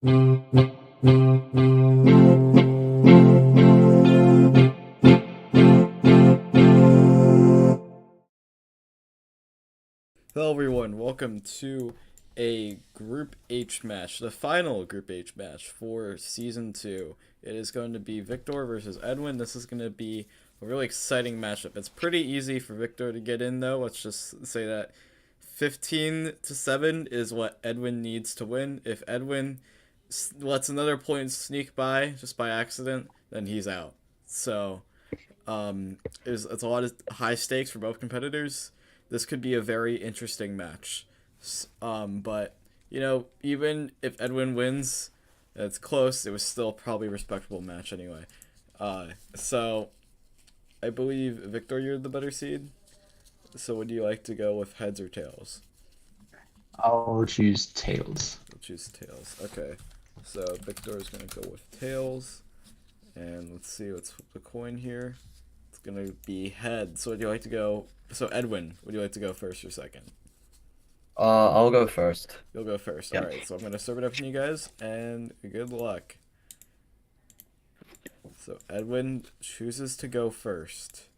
Hello everyone, welcome to a Group H match, the final Group H match for Season 2. It is going to be Victor versus Edwin. This is going to be a really exciting matchup. It's pretty easy for Victor to get in though. Let's just say that 15-7 is what Edwin needs to win. If Edwin lets another point sneak by just by accident, then he's out. So, it's a lot of high stakes for both competitors. This could be a very interesting match. But even if Edwin wins, it's close. It was still probably a respectable match anyway. So I believe Victor, you're the better seed. So would you like to go with heads or tails? I'll choose tails. We'll choose tails. Okay. So Victor is gonna go with tails, and let's see. Let's flip the coin here. It's gonna be head. So would you like to go? So Edwin, would you like to go first or second? I'll go first. You'll go first. Yep. All right. So I'm gonna serve it up to you guys, and good luck. So Edwin chooses to go first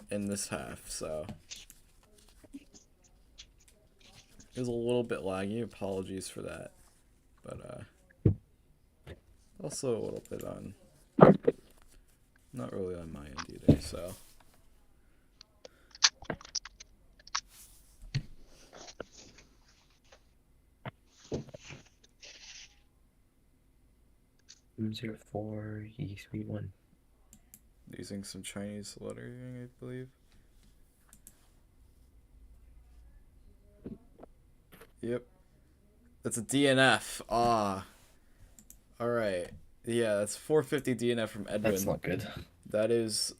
in this half. So it was a little bit laggy. Apologies for that, but also a little bit on, not really on my end either. So. Zero 4 E31. Using some Chinese lettering, I believe. Yep. That's a DNF. Ah. Alright. Yeah, that's 450 DNF from Edwin. That's not good. That is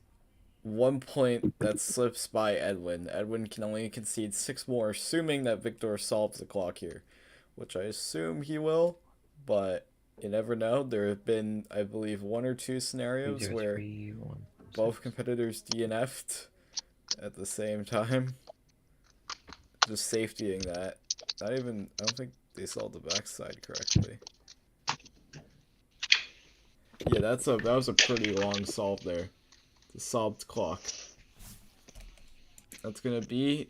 1 point that slips by Edwin. Edwin can only concede 6 more, assuming that Victor solves the clock here. Which I assume he will, but you never know. There have been, I believe, 1 or 2 scenarios where both competitors DNF'd at the same time. Just safetying that. I don't think they solved the backside correctly. Yeah, that was a pretty long solve there. The solved clock. That's gonna be,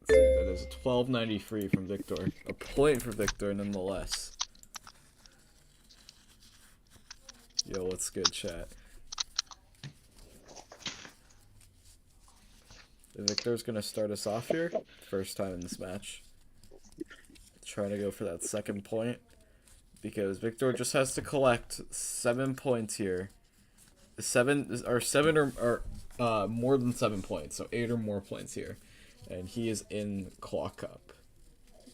let's see, that is a 1293 from Victor. A point for Victor nonetheless. Yo, what's good, chat? Victor's gonna start us off here. First time in this match. Trying to go for that second point. Because Victor just has to collect 7 points here. Seven or more than 7 points, so 8 or more points here. And he is in clock up.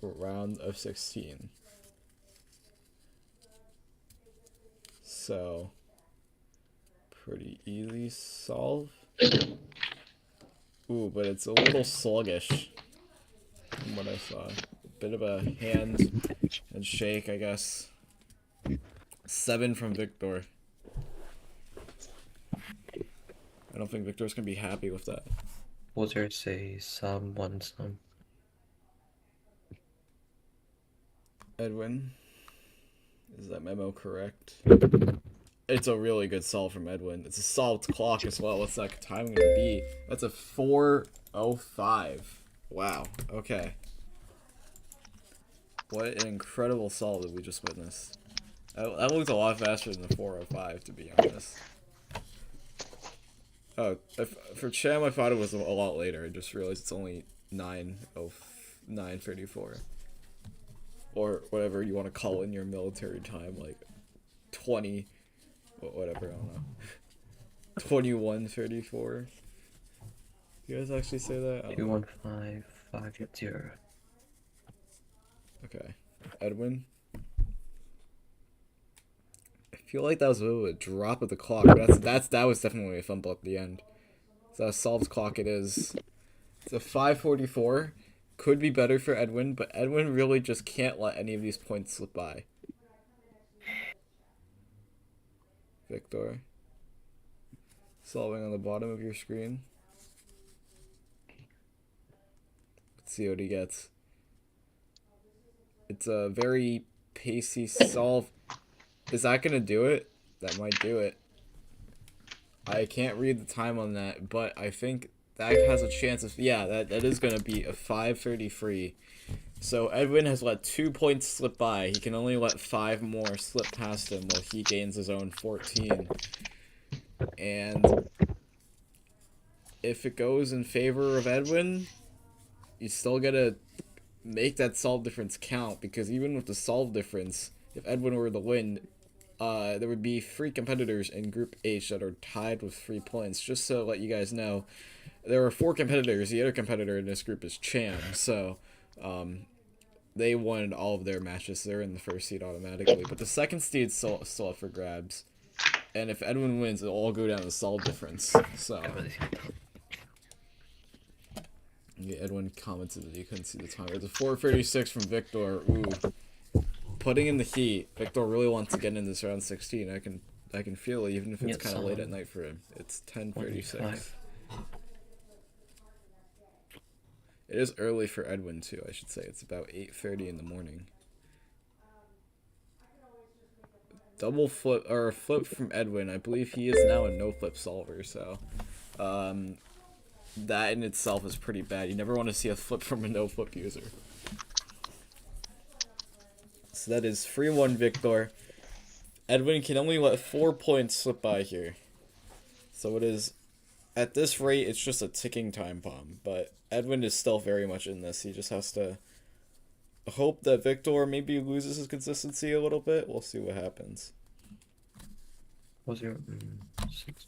Round of 16. So pretty easy solve. Ooh, but it's a little sluggish from what I saw. Bit of a hand and shake, I guess. 7 from Victor. I don't think Victor's gonna be happy with that. Was there say some one some? Edwin, is that memo correct? It's a really good solve from Edwin. It's a solved clock as well. What's that time gonna be? That's a 4:05. Wow. Okay. What an incredible solve that we just witnessed. That looked a lot faster than the 4:05, to be honest. Oh, for Cham, I thought it was a lot later. I just realized it's only 9:34, or whatever you want to call it in your military time, like 20, whatever. I don't know. 21:34. You guys actually say that? 21550. Okay, Edwin. I feel like that was a drop of the clock. That was definitely a fumble at the end. So a solved clock it is. It's a 5:44. Could be better for Edwin, but Edwin really just can't let any of these points slip by. Victor. Solving on the bottom of your screen. Let's see what he gets. It's a very Pacey solve. Is that gonna do it? That might do it. I can't read the time on that, but I think that has a chance of, yeah, that is gonna be a 5:33. So Edwin has let 2 points slip by. He can only let 5 more slip past him while he gains his own 14. And if it goes in favor of Edwin, you still gotta make that solve difference count, because even with the solve difference, if Edwin were to win, there would be 3 competitors in Group H that are tied with 3 points. Just to let you guys know, there are 4 competitors. The other competitor in this group is Cham, so they won all of their matches. They're in the first seed automatically, but the second seed's still up for grabs. And if Edwin wins, it'll all go down to the solve difference. So yeah, Edwin commented that he couldn't see the time. It's a 4:36 from Victor. Ooh, putting in the heat. Victor really wants to get in this round 16. I can feel it, even if it's kind of late at night for him. It's 10:36. It is early for Edwin too, I should say. It's about 8:30 in the morning. Double flip, or a flip from Edwin. I believe he is now a no flip solver, so that in itself is pretty bad. You never want to see a flip from a no flip user. So that is 3-1 Victor. Edwin can only let 4 points slip by here. So it is, at this rate, it's just a ticking time bomb. But Edwin is still very much in this. He just has to hope that Victor maybe loses his consistency a little bit. We'll see what happens. What's your 6?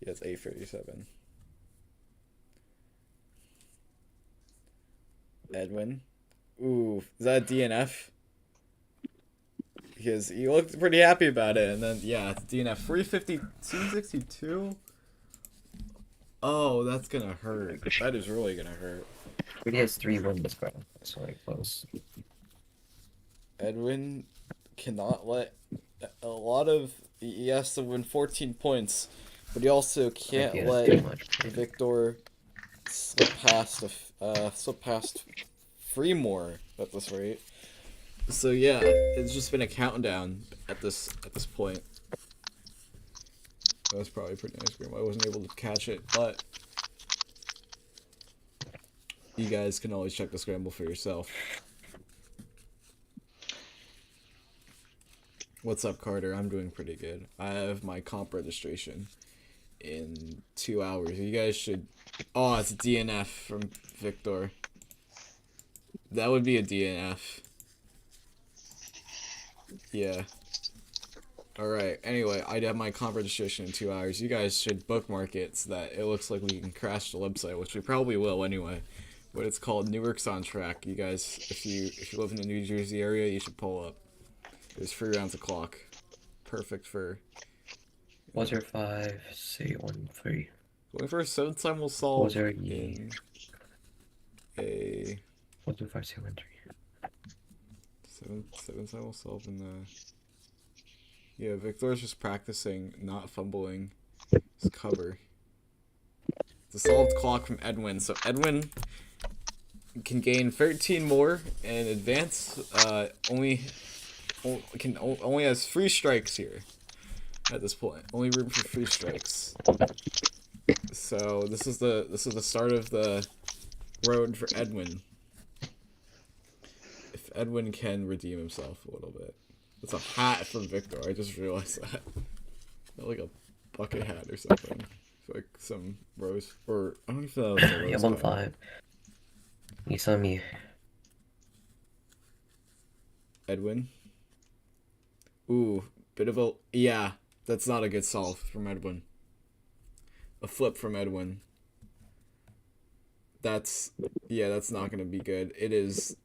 Yeah, it's 8:37. Edwin. Ooh, is that a DNF? Because he looked pretty happy about it, and then, yeah, it's DNF. 352.62? Oh, that's gonna hurt. That is really gonna hurt. He has 3 wins, bro. That's really close. Edwin cannot let a lot of... He has to win 14 points, but he also can't let Victor slip past 3 more at this rate. So yeah, it's just been a countdown at this point. That was probably a pretty nice game. I wasn't able to catch it, but you guys can always check the scramble for yourself. What's up, Carter? I'm doing pretty good. I have my comp registration in 2 hours. You guys should... Oh, it's a DNF from Victor. That would be a DNF. Yeah. Alright, anyway, I'd have my comp registration in 2 hours. You guys should bookmark it so that it looks like we can crash the website, which we probably will anyway. But it's called Newark's on Track. You guys, if you live in the New Jersey area, you should pull up. There's 3 rounds of clock. Perfect for... What's your 5, say 1, 3? Going for a 7 time will solve What's your in a... What's your 5, say 1, 3? 7 time will solve in the... Yeah, Victor's just practicing not fumbling his cover. It's a solved clock from Edwin. So Edwin can gain 13 more and advance. Only has 3 strikes here at this point. Only room for 3 strikes. So this is the start of the road for Edwin. If Edwin can redeem himself a little bit. It's a hat from Victor. I just realized that. Like a bucket hat or something. Like some rose, or I don't even know if it's a rose. Yeah, 1, 5. You saw me. Edwin. Ooh, bit of a... Yeah, that's not a good solve from Edwin. A flip from Edwin. That's not going to be good. It is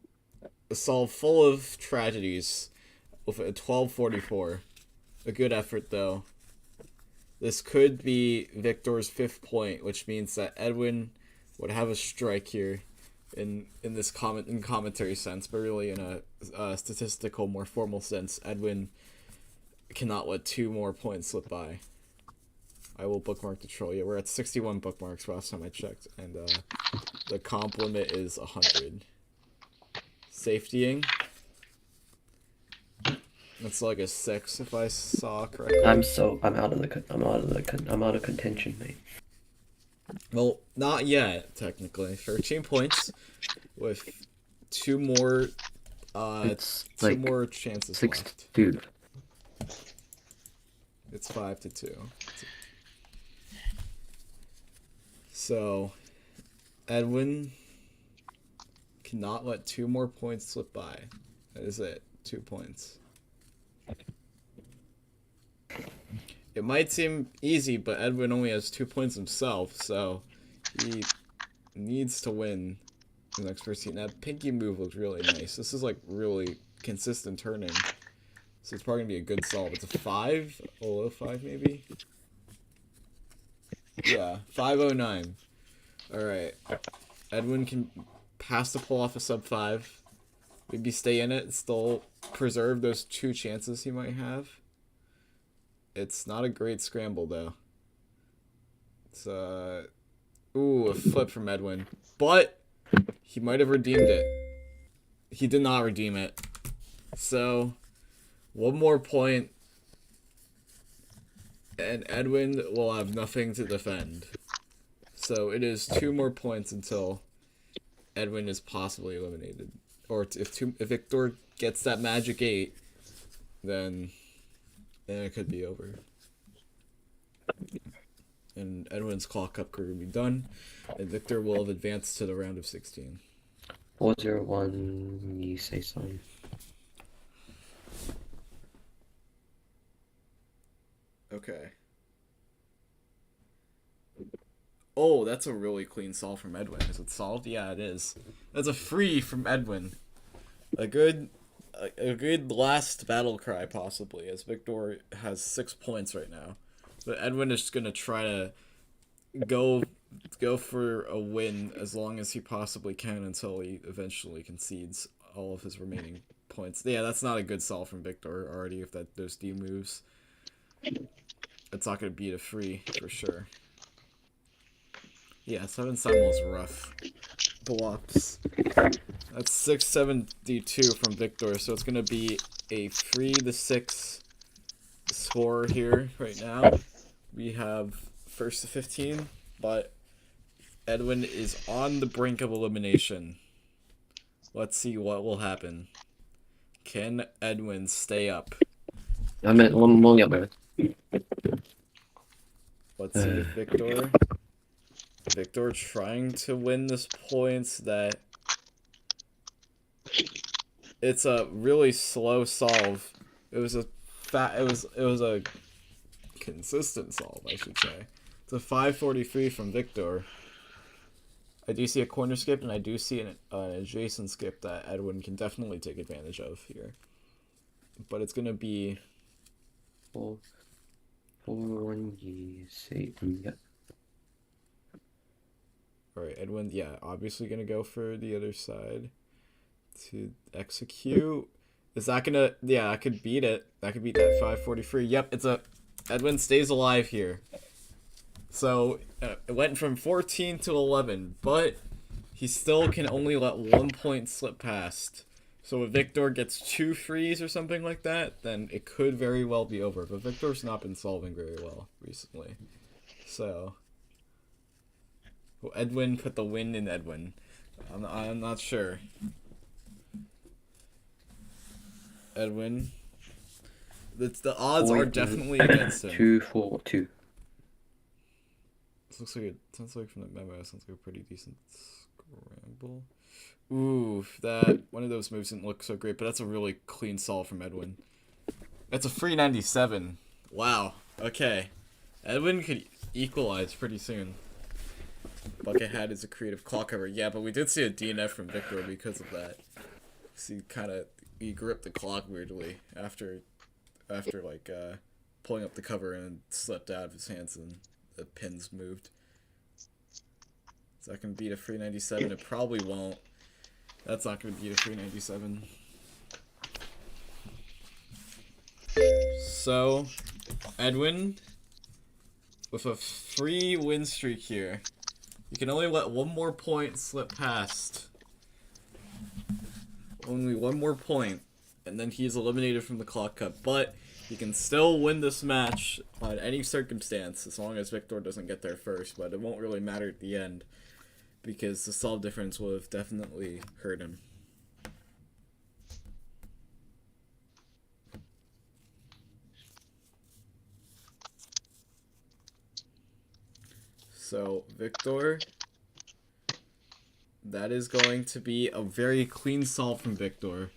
a solve full of tragedies with a 12:44. A good effort, though. This could be Victor's 5th point, which means that Edwin would have a strike here in this commentary sense, but really in a statistical, more formal sense, Edwin cannot let 2 more points slip by. I will bookmark the troll. Yeah, we're at 61 bookmarks last time I checked, and the comp limit is 100. safetying. That's like a 6 if I saw correctly. I'm out of contention, mate. Well, not yet, technically. 13 points with two more It's two like more chances 6 left. to 2. It's 5-2. So Edwin cannot let 2 more points slip by. That is it. 2 points. It might seem easy, but Edwin only has 2 points himself, so he needs to win the next first scene. That pinky move looks really nice. This is like really consistent turning. So it's probably gonna be a good solve. It's a 5, a low 5 maybe. Yeah, 509. Alright. Edwin can pass the pull off a sub 5. Maybe stay in it, still preserve those 2 chances he might have. It's not a great scramble though. It's ooh, a flip from Edwin. But he might have redeemed it. He did not redeem it. So 1 more point and Edwin will have nothing to defend. So it is 2 more points until Edwin is possibly eliminated. Or if Victor gets that magic 8, then it could be over. And Edwin's Claw Cup career will be done, and Victor will have advanced to the round of 16. 401, you say something. Okay. Oh, that's a really clean solve from Edwin. Is it solved? Yeah, it is. That's a free from Edwin. A good last battle cry, possibly, as Victor has 6 points right now. But Edwin is just gonna try to go for a win as long as he possibly can until he eventually concedes all of his remaining points. Yeah, that's not a good solve from Victor already. If those D moves, it's not gonna beat a free for sure. Yeah, 7 Simul's rough. Blops. That's 672 from Victor, so it's gonna be a 3-6 score here right now. We have first to 15, but Edwin is on the brink of elimination. Let's see what will happen. Can Edwin stay up? I'm at one more yellow. Let's see if Victor trying to win this points that it's a really slow solve. It was a consistent solve, I should say. It's a 543 from Victor. I do see a corner skip, and I do see an adjacent skip that Edwin can definitely take advantage of here. But it's gonna be 401, you say yep. Alright, Edwin, yeah, obviously gonna go for the other side to execute. Is that gonna... Yeah, I could beat it. That could beat that 543. Yep, it's a... Edwin stays alive here. So, it went from 14 to 11, but he still can only let 1 point slip past. So if Victor gets 2 frees or something like that, then it could very well be over. But Victor's not been solving very well recently. So... Will Edwin put the win in Edwin? I'm not sure. Edwin. The odds are definitely against him. 242. This looks like sounds like from the memo, it sounds like a pretty decent scramble. Ooh, that one of those moves didn't look so great, but that's a really clean solve from Edwin. That's a free 97. Wow. Okay. Edwin could equalize pretty soon. Buckethead is a creative claw cover. Yeah, but we did see a DNF from Victor because of that. He gripped the clock weirdly after like pulling up the cover and slipped out of his hands and the pins moved. So that can beat a free 97. It probably won't. That's not going to beat a free 97. So, Edwin, with a free win streak here, you can only let 1 more point slip past. Only one more point, and then he's eliminated from the Clock Cup. But he can still win this match on any circumstance as long as Victor doesn't get there first. But it won't really matter at the end because the solve difference would have definitely hurt him. So, Victor, that is going to be a very clean solve from Victor.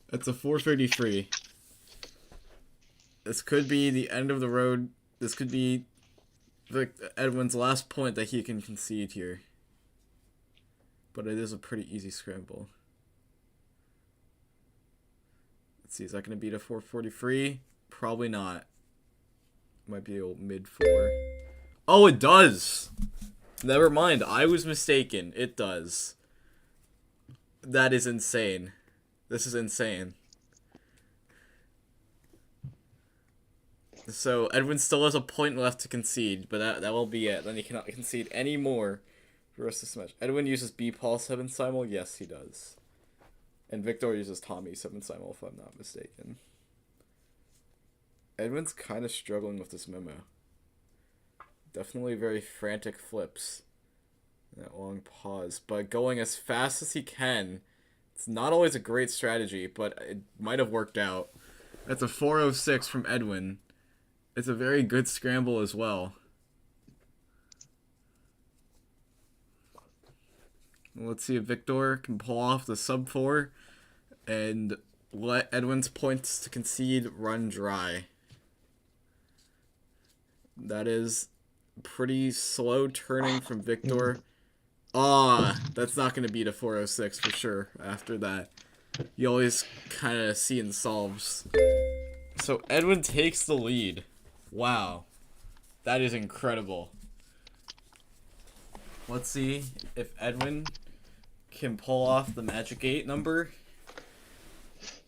That's a 433. This could be the end of the road. This could be Edwin's last point that he can concede here. But it is a pretty easy scramble. Let's see, is that going to beat a 443? Probably not. Might be a mid 4. Oh, it does! Never mind, I was mistaken. It does. That is insane. This is insane. So, Edwin still has a point left to concede, but that will be it. Then he cannot concede any more for the rest of this match. Edwin uses B-Paul 7 simul? Yes, he does. And Victor uses Tommy 7 simul, if I'm not mistaken. Edwin's kind of struggling with this memo. Definitely very frantic flips. That long pause. But going as fast as he can. It's not always a great strategy, but it might have worked out. That's a 406 from Edwin. It's a very good scramble as well. Let's see if Victor can pull off the sub 4 and let Edwin's points to concede run dry. That is pretty slow turning from Victor. That's not going to beat a 406 for sure after that. You always kind of see in solves. So Edwin takes the lead. Wow. That is incredible. Let's see if Edwin can pull off the Magic 8 number.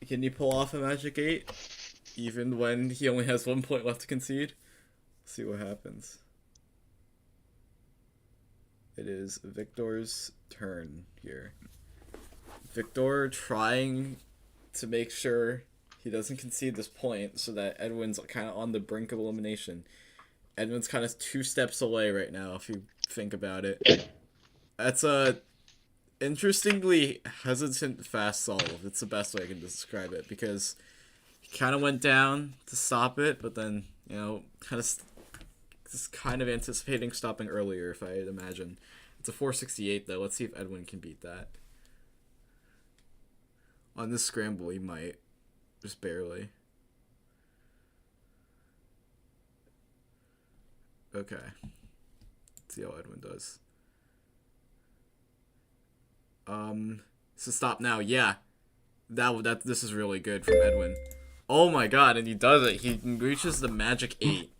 Can he pull off a Magic 8? Even when he only has 1 point left to concede? See what happens. It is Victor's turn here. Victor trying to make sure he doesn't concede this point so that Edwin's kind of on the brink of elimination. Edwin's kind of 2 steps away right now if you think about it. That's a interestingly hesitant fast solve. It's the best way I can describe it because he kind of went down to stop it, but then, you know, just kind of anticipating stopping earlier, if I imagine. It's a 468, though. Let's see if Edwin can beat that. On this scramble, he might. Just barely. Okay. Let's see how Edwin does. So stop now. Yeah. This is really good from Edwin. Oh my god, and he does it. He reaches the Magic 8.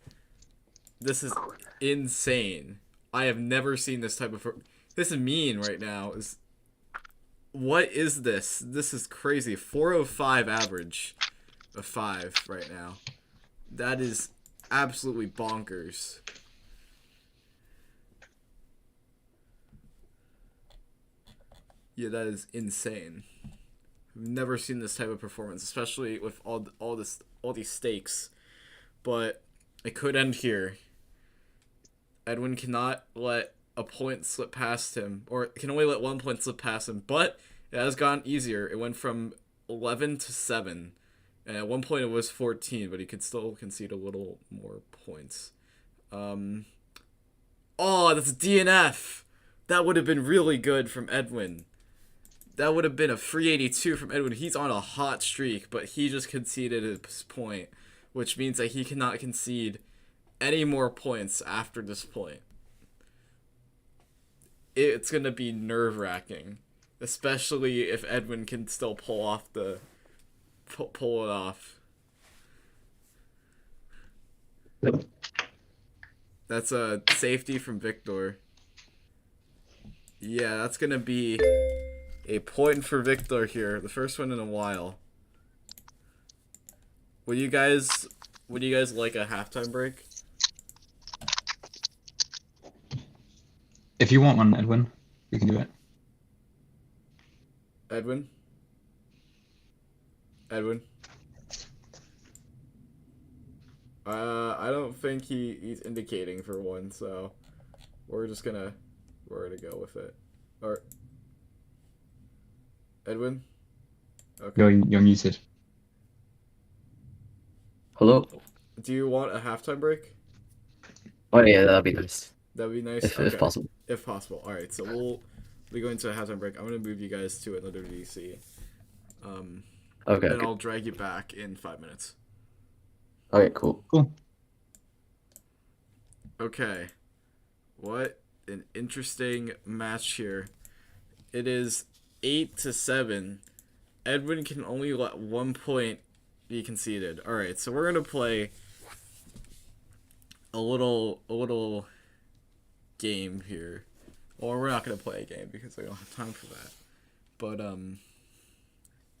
This is insane. I have never seen this type of... This is mean right now. What is this? This is crazy. 405 average of 5 right now. That is absolutely bonkers. Yeah, that is insane. I've never seen this type of performance, especially with all these stakes. But it could end here. Edwin cannot let a point slip past him, or can only let 1 point slip past him, but it has gotten easier. It went from 11 to 7, and at one point it was 14, but he could still concede a little more points. Oh, that's a DNF! That would have been really good from Edwin. That would have been a free 82 from Edwin. He's on a hot streak, but he just conceded his point, which means that he cannot concede any more points after this point. It's going to be nerve-wracking, especially if Edwin can still pull it off. That's a safety from Victor. Yeah, that's going to be a point for Victor here, the first one in a while. Would you guys like a halftime break? If you want one, Edwin, we can do it. Edwin? Edwin? I don't think he's indicating for one, so we're gonna go with it. Or Edwin? Okay. You're muted. Hello? Do you want a halftime break? Oh yeah, that'd be nice. That'd be nice. If possible. If possible. All right. So we'll be going to a halftime break. I'm gonna move you guys to another VC. Okay, And okay. I'll drag you back in 5 minutes. Okay, cool. Cool. Okay. What an interesting match here. It is 8-7. Edwin can only let 1 point be conceded. All right, so we're gonna play a little game here. Or we're not gonna play a game because I don't have time for that. But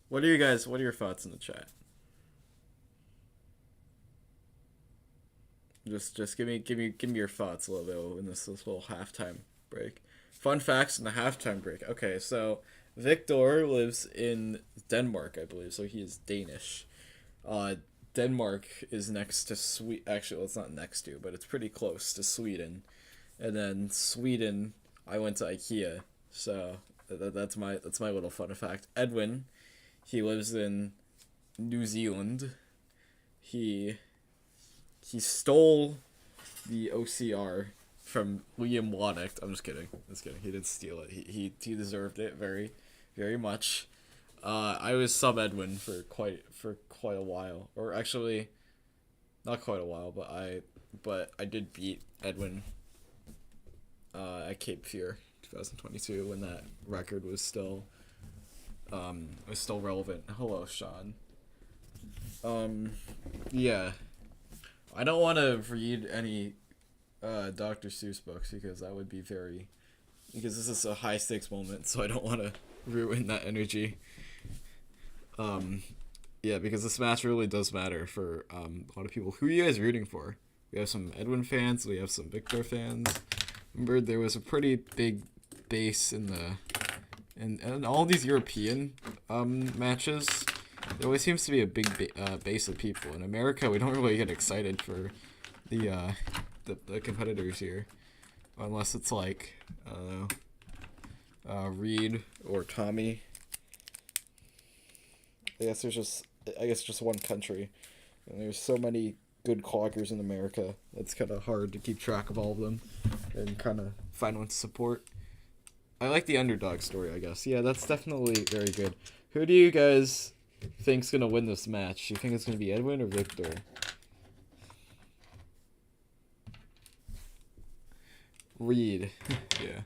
what are your thoughts in the chat? Just give me your thoughts a little bit in this little halftime break. Fun facts in the halftime break. Okay, so Victor lives in Denmark, I believe, so he is Danish. Denmark is next to Sweden. Actually, well, it's not next to, but it's pretty close to Sweden. And then Sweden, I went to IKEA, so that's my little fun fact. Edwin, he lives in New Zealand. He stole the OCR from Liam Waddick. I'm just kidding. He didn't steal it. He deserved it very, very much. I was sub Edwin for quite a while, or actually, not quite a while, but I did beat Edwin at Cape Fear 2022 when that record was still relevant. Hello, Sean. Yeah. I don't want to read any Dr. Seuss books because this is a high stakes moment, so I don't want to ruin that energy. Yeah, because this match really does matter for a lot of people. Who are you guys rooting for? We have some Edwin fans, we have some Victor fans. Remember, there was a pretty big base in all these European matches. There always seems to be a big base of people. In America, we don't really get excited for the competitors here, unless it's like I don't know, Reed or Tommy. I guess just one country, and there's so many good cloggers in America. It's kind of hard to keep track of all of them and kind of find one to support. I like the underdog story, I guess. Yeah, that's definitely very good. Who do you guys think's gonna win this match? Do you think it's gonna be Edwin or Victor? Reed. Yeah.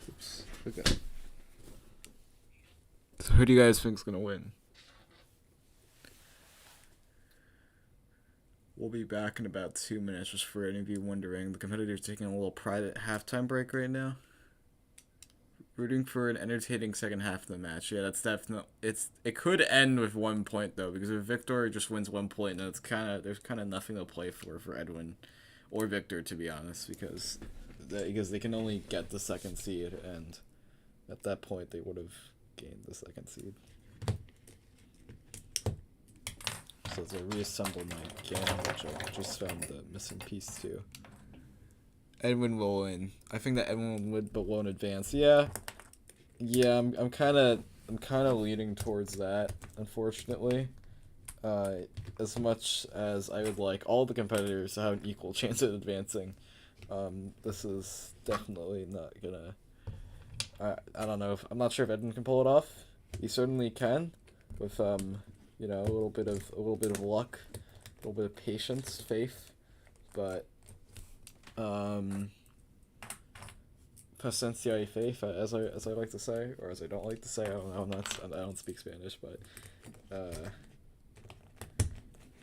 Oops. Okay. So who do you guys think's gonna win? We'll be back in about 2 minutes, just for any of you wondering. The competitor's taking a little private halftime break right now. Rooting for an entertaining second half of the match. Yeah, that's definitely... It could end with 1 point, though, because if Victor just wins 1 point, then there's kind of nothing to play for Edwin or Victor, to be honest, because they can only get the second seed, and at that point, they would have gained the second seed. So as I reassemble my game, which I just found the missing piece too. Edwin will win. I think that Edwin will win, but won't advance. Yeah, I'm kind of leaning towards that, unfortunately. As much as I would like all the competitors to have an equal chance at advancing, this is definitely not gonna. I don't know. I'm not sure if Edwin can pull it off. He certainly can, with you know, a little bit of luck, a little bit of patience, faith, but paciencia y faith, as I like to say, or as I don't like to say. I don't know. I don't speak Spanish, but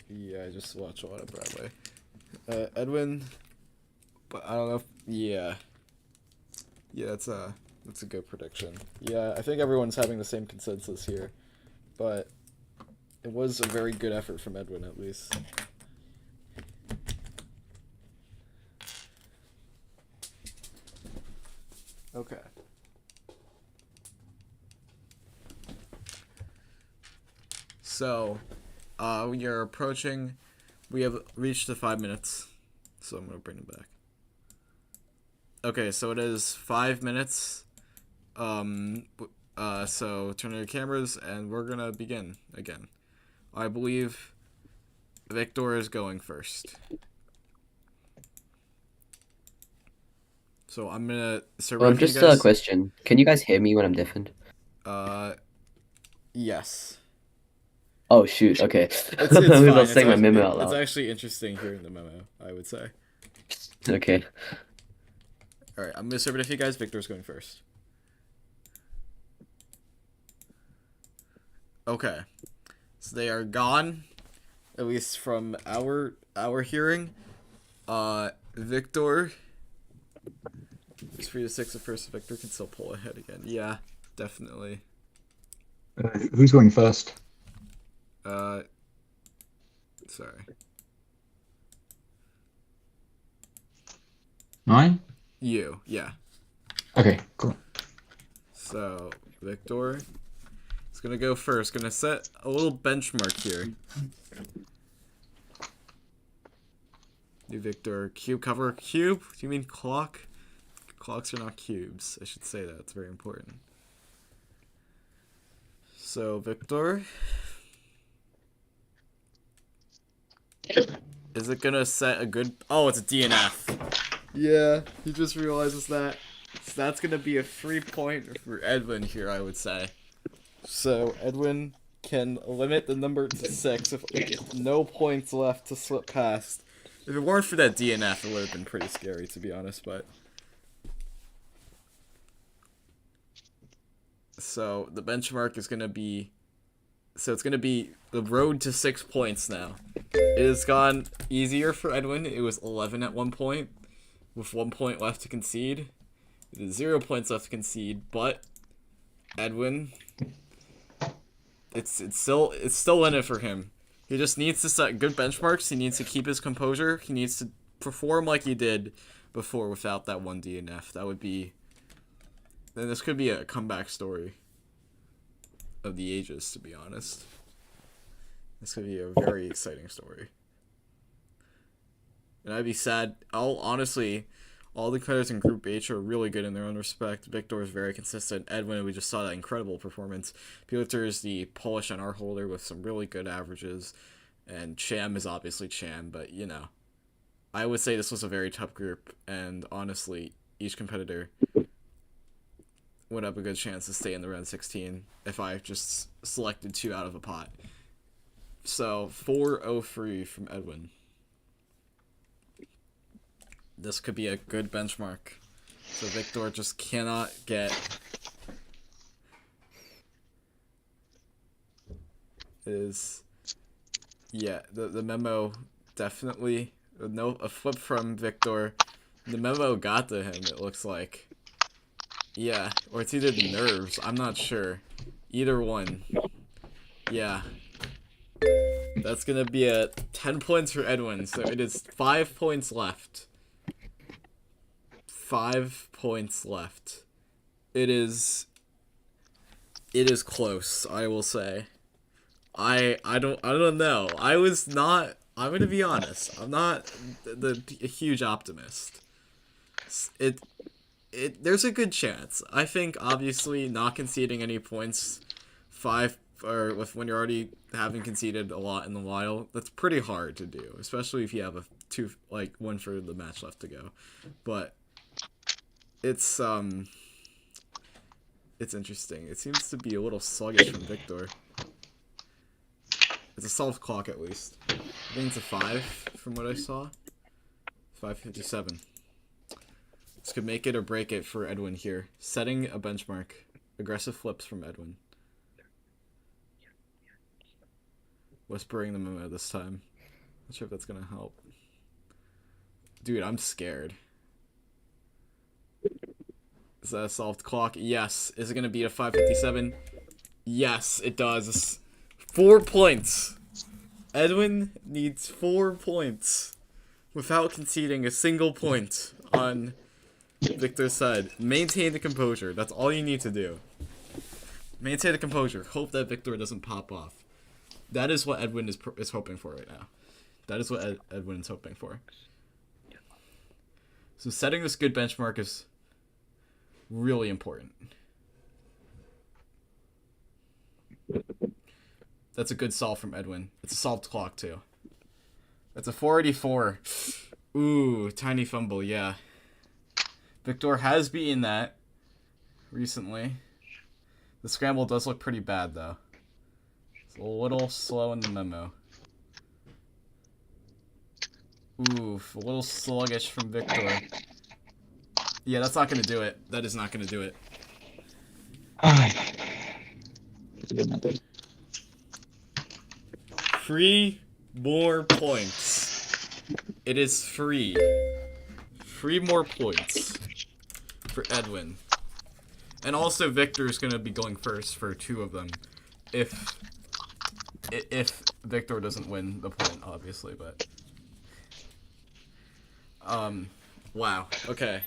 yeah, I just watch a lot of Broadway. Edwin, but I don't know. Yeah, that's a good prediction. Yeah, I think everyone's having the same consensus here, but it was a very good effort from Edwin, at least. Okay. So, we are approaching. We have reached the 5 minutes, so I'm gonna bring it back. Okay, so it is 5 minutes. So turn on your cameras, and we're gonna begin again. I believe Victor is going first. So I'm gonna survey you Just guys. a question. Can you guys hear me when I'm deafened? Yes. Oh shoot. Okay. It's I was fine. about saying my memo out It's loud. actually interesting hearing the memo, I would say. Okay. Alright, I'm gonna survey you guys. Victor's going first. Okay. So they are gone, at least from our hearing. Victor. It's 3 to 6 at first. Victor can still pull ahead again. Yeah, definitely. Who's going first? Sorry. Mine? You, yeah. Okay, cool. So, Victor is gonna go first. Gonna set a little benchmark here. New Victor, cube cover. Cube? Do you mean clock? Clocks are not cubes. I should say that. It's very important. So, Victor. Is it gonna set a good... Oh, it's a DNF. Yeah, he just realizes that. So that's gonna be a 3-point for Edwin here, I would say. So, Edwin can limit the number to 6 if no points left to slip past. If it weren't for that DNF, it would have been pretty scary, to be honest, but... So, the benchmark is gonna be... So it's gonna be the road to 6 points now. It has gone easier for Edwin. It was 11 at one point, with 1 point left to concede. It is 0 points left to concede, but Edwin, it's still in it for him. He just needs to set good benchmarks. He needs to keep his composure. He needs to perform like he did before without that one DNF. That would be... Then this could be a comeback story of the ages, to be honest. This could be a very exciting story. And I'd be sad. Honestly, all the players in Group H are really good in their own respect. Victor is very consistent. Edwin, we just saw that incredible performance. Piotr is the Polish NR holder with some really good averages. And Cham is obviously Cham, but, you know. I would say this was a very tough group, and honestly, each competitor would have a good chance to stay in the round 16 if I just selected 2 out of a pot. So, 4-0-3 from Edwin. This could be a good benchmark. So Victor just cannot get... Yeah, the memo definitely... A flip from Victor. The memo got to him, it looks like. Yeah, or it's either the nerves. I'm not sure. Either one. Yeah. That's gonna be a 10 points for Edwin, so it is 5 points left. 5 points left. It is close, I will say. I don't know. I'm gonna be honest. I'm not a huge optimist. There's a good chance. I think obviously not conceding any points, when you're already having conceded a lot in the while, that's pretty hard to do, especially if you have one for the match left to go. But it's interesting. It seems to be a little sluggish from Victor. It's a soft clock at least. I think it's a 5 from what I saw. 5:57. This could make it or break it for Edwin here. Setting a benchmark. Aggressive flips from Edwin. Whispering the memo this time. Not sure if that's gonna help. Dude, I'm scared. Is that a solved clock? Yes. Is it gonna be a 5:57? Yes, it does. 4 points. Edwin needs 4 points without conceding a single point on Victor said, maintain the composure. That's all you need to do. Maintain the composure. Hope that Victor doesn't pop off. That is what Edwin is hoping for right now. That is what Edwin is hoping for. So setting this good benchmark is really important. That's a good solve from Edwin. It's a solved clock, too. That's a 484. Ooh, tiny fumble, yeah. Victor has beaten that recently. The scramble does look pretty bad, though. It's a little slow in the memo. Oof, a little sluggish from Victor. Yeah, that's not going to do it. That is not going to do it. Three more points. It is free. 3 more points for Edwin. And also Victor's going to be going first for 2 of them. If Victor doesn't win the point, obviously, but... wow. Okay.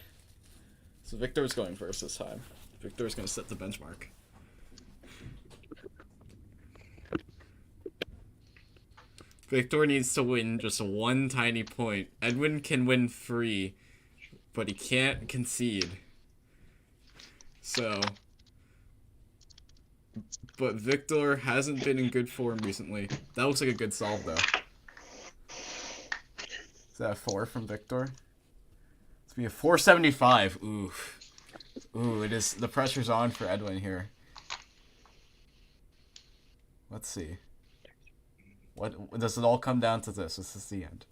So Victor's going first this time. Victor's going to set the benchmark. Victor needs to win just 1 tiny point. Edwin can win 3, but he can't concede. So... But Victor hasn't been in good form recently. That looks like a good solve, though. Is that a 4 from Victor? It's be a 475. Ooh. Ooh, it is. The pressure's on for Edwin here. Let's see. What does it all come down to this? This is the end.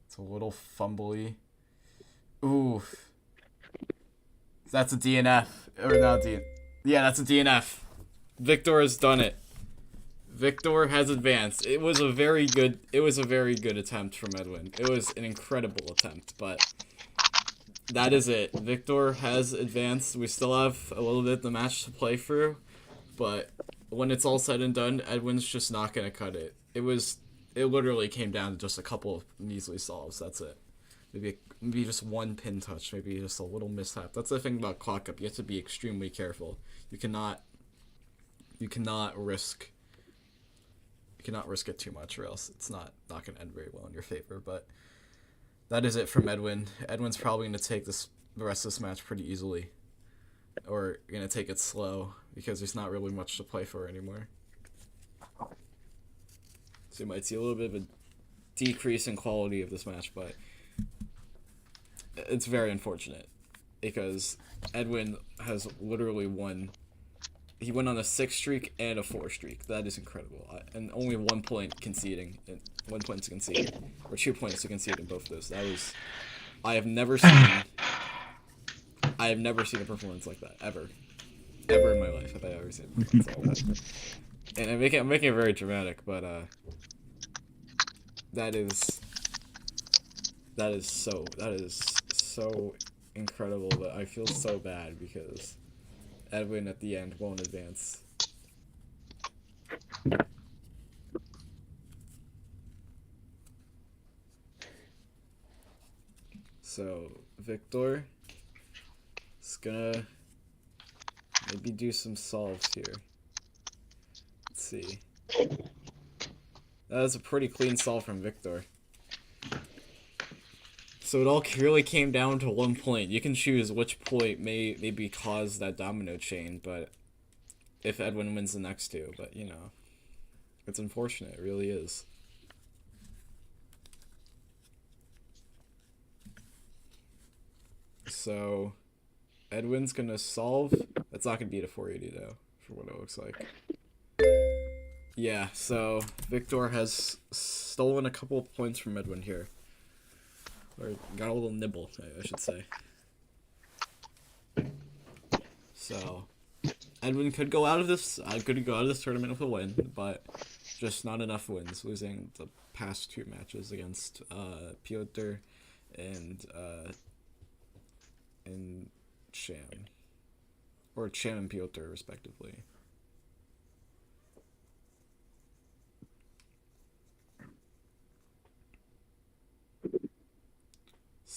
It's a little fumbly. Ooh. That's a DNF. Or not DNF. Yeah, that's a DNF. Victor has done it. Victor has advanced. It was a very good attempt from Edwin. It was an incredible attempt, but that is it. Victor has advanced. We still have a little bit of the match to play through, but when it's all said and done, Edwin's just not going to cut it. It literally came down to just a couple of measly solves. That's it. Maybe just 1 pin touch, maybe just a little mishap. That's the thing about clock up. You have to be extremely careful. You cannot risk it too much, or else it's not going to end very well in your favor. But that is it from Edwin. Edwin's probably going to take the rest of this match pretty easily, or going to take it slow because there's not really much to play for anymore. So you might see a little bit of a decrease in quality of this match, but it's very unfortunate because Edwin has literally won. He went on a 6 streak and a 4 streak. That is incredible. And only 1 point conceding. 1 point to concede. Or 2 points to concede in both of those. That was... I have never seen a performance like that. Ever. Ever in my life have I ever seen a performance like that. And I'm making it very dramatic, but that is so incredible that I feel so bad because Edwin at the end won't advance. So Victor is gonna maybe do some solves here. Let's see. That was a pretty clean solve from Victor. So it all really came down to 1 point. You can choose which point may maybe cause that domino chain, but if Edwin wins the next 2, but you know, it's unfortunate. It really is. So Edwin's gonna solve. That's not gonna beat a 480 though, for what it looks like. Yeah, so Victor has stolen a couple of points from Edwin here. Or got a little nibble, I should say. So Edwin could go out of this tournament with a win, but just not enough wins, losing the past 2 matches against Piotr and Shen. Or Shen and Piotr, respectively.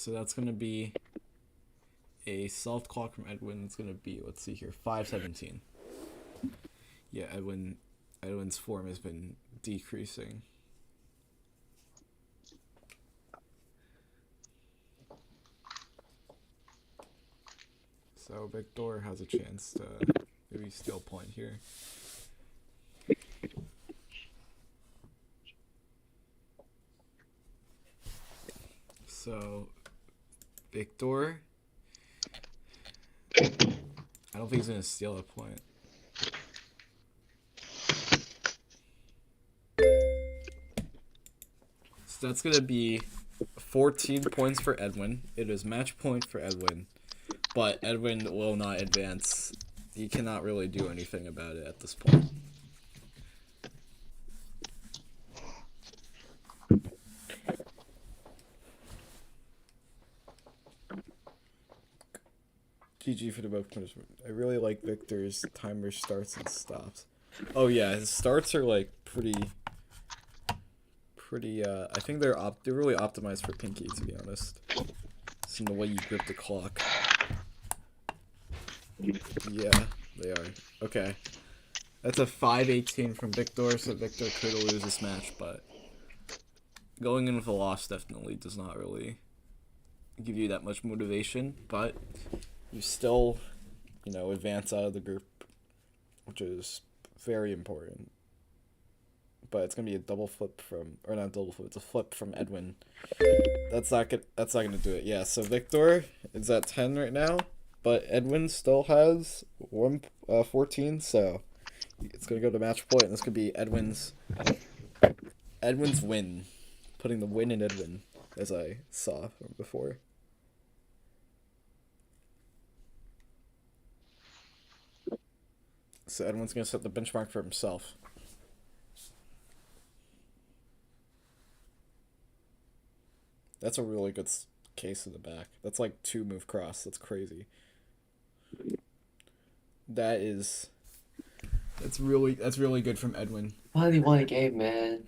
So that's gonna be a soft clock from Edwin. It's gonna be, let's see here, 5:17. Yeah, Edwin's form has been decreasing. So Victor has a chance to maybe steal point here. So Victor, I don't think he's gonna steal a point. So that's gonna be 14 points for Edwin. It is match point for Edwin, but Edwin will not advance. He cannot really do anything about it at this point. GG for the both punishment. I really like Victor's timer starts and stops. Oh yeah, his starts are like pretty. I think they're really optimized for Pinky, to be honest. It's in the way you grip the clock. Yeah, they are. Okay. That's a 5:18 from Victor, so Victor could lose this match, but going in with a loss definitely does not really give you that much motivation, but you still, advance out of the group, which is very important. But it's gonna be a double flip or not double flip. It's a flip from Edwin. That's not gonna do it. Yeah. So Victor is at 10 right now, but Edwin still has 14. So it's gonna go to match point, and this could be Edwin's win, putting the win in Edwin, as I saw from before. So Edwin's gonna set the benchmark for himself. That's a really good case in the back. That's like 2 move cross. That's crazy. That's really good from Edwin. Finally won a game, man.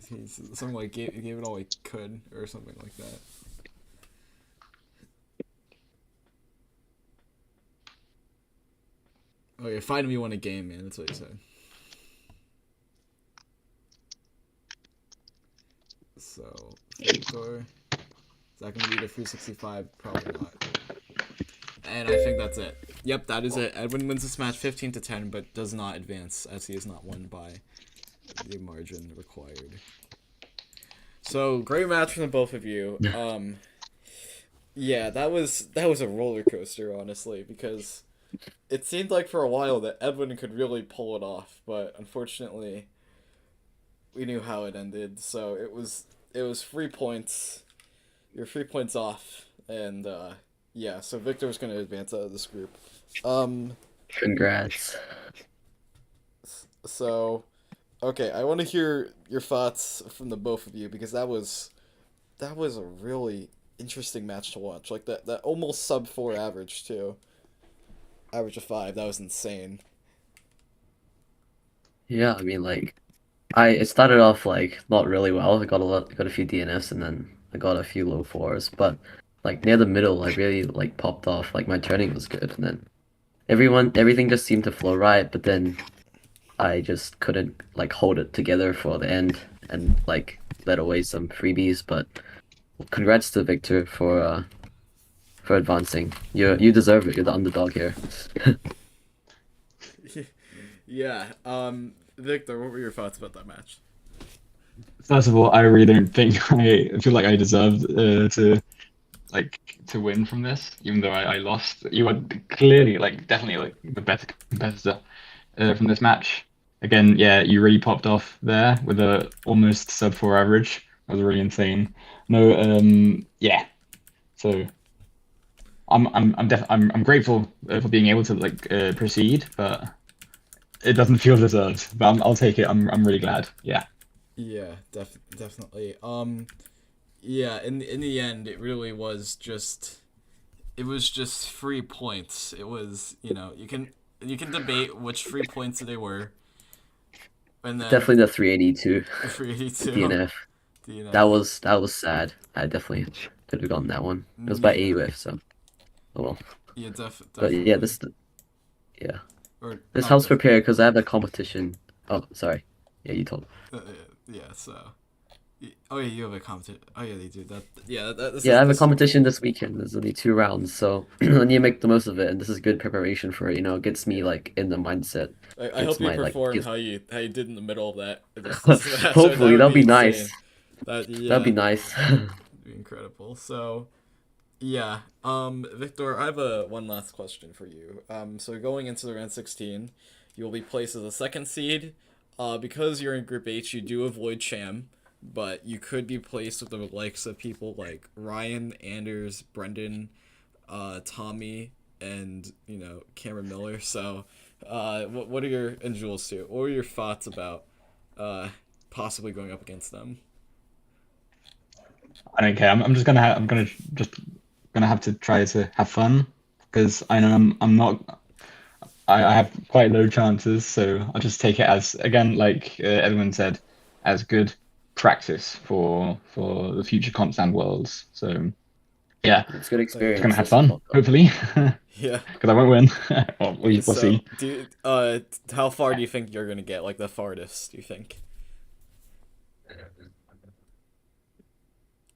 Something like gave it all he could, or something like that. Oh yeah, finally won a game, man. That's what he said. So, Victor, is that going to be the 365? Probably not. And I think that's it. Yep, that is it. Edwin wins this match 15-10, but does not advance, as he is not won by the margin required. So, great match from the both of you. Yeah, that was a roller coaster, honestly, because it seemed like for a while that Edwin could really pull it off, but unfortunately, we knew how it ended. So it was 3 points. You're 3 points off, and yeah. So Victor's gonna advance out of this group. Congrats. So, okay, I want to hear your thoughts from the both of you, because that was a really interesting match to watch. Like that almost sub 4 average too. Average of 5. That was insane. Yeah, I mean, like, it started off like not really well. I got a few DNFs, and then I got a few low 4s. But like near the middle, I really like popped off. Like my turning was good, and then everything just seemed to flow right. But then I just couldn't like hold it together for the end, and like let away some freebies. But congrats to Victor for advancing. You deserve it. You're the underdog here. Yeah. Victor, what were your thoughts about that match? First of all, I really don't think I feel like I deserved to win from this, even though I lost. You were clearly definitely the better competitor from this match. Again, yeah, you really popped off there with a almost sub 4 average. That was really insane. No, yeah. So I'm grateful for being able to proceed, but it doesn't feel deserved. But I'll take it. I'm really glad. Yeah. Yeah, definitely. Yeah, in the end, it really was just 3 points. It was, you can debate which 3 points they were. And then Definitely the 382 382. DNF. That DNF. was sad. I definitely could have gotten that one. It was by Yeah. AUF, so oh well. Yeah, But definitely. yeah, yeah Or this not helps def. prepare because I have a competition. Oh, sorry. Yeah, you told. Uh, yeah. So. Oh yeah, you have a competition. Oh yeah, they do that. Yeah, this Yeah, is I have a this. competition this weekend. There's only 2 rounds, so I need to make the most of it. And this is good preparation for it. Gets me like in the mindset. I Gets hope you my like. perform Gets... how you did in the middle of that this match. That Hopefully, would that'll be be nice. insane. That That'd be yeah, nice. be incredible. So yeah, Victor, I have one last question for you. So going into the round 16, you will be placed as a second seed. Because you're in Group H, you do avoid Sham, but you could be placed with the likes of people like Ryan, Anders, Brendan, Tommy, and Cameron Miller. So, what are your and Jules too? What are your thoughts about uh, possibly going up against them? I don't care. I'm gonna just gonna have to try to have fun because I know I'm not. I have quite low chances, so I'll just take it as again, like Edwin said, as good practice for the future comps and worlds. So yeah, It's good Like, just gonna experience. have This is fun, well done. hopefully, yeah. because I won't win. Well, we'll So, see. how far do you think you're gonna get? Like the farthest? Do you think?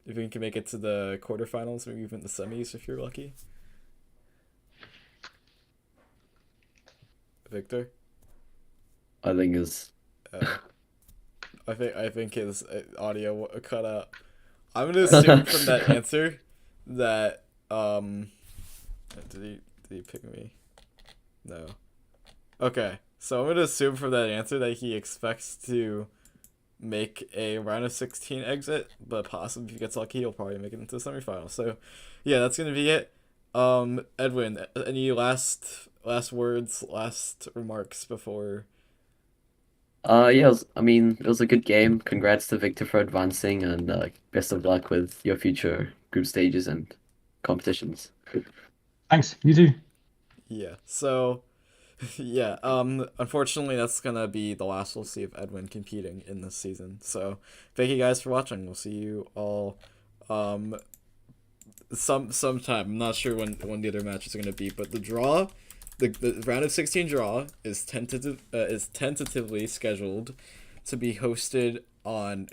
If you can make it to the quarterfinals, maybe even the semis if you're lucky. Victor? I think is Oh. I think his audio cut out. I'm gonna assume from that answer that did he pick me? No. Okay, so I'm gonna assume from that answer that he expects to make a round of 16 exit, but possibly if he gets lucky, he'll probably make it into the semifinals. So, yeah, that's gonna be it. Edwin, any last words, last remarks before? Yeah, I mean, it was a good game. Congrats to Victor for advancing, and best of luck with your future group stages and competitions. Thanks. You too. Yeah. So, yeah. Unfortunately, that's gonna be the last we'll see of Edwin competing in this season. So, thank you guys for watching. We'll see you all, um, sometime. I'm not sure when the other match is gonna be, but the round of 16 draw is tentatively scheduled to be hosted on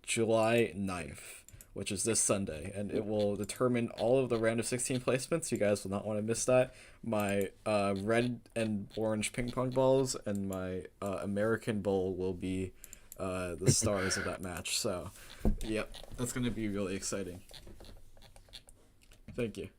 July 9th, which is this Sunday, and it will determine all of the round of 16 placements. You guys will not want to miss that. My red and orange ping pong balls and my American bowl will be the stars of that match. So, yep, that's going to be really exciting. Thank you.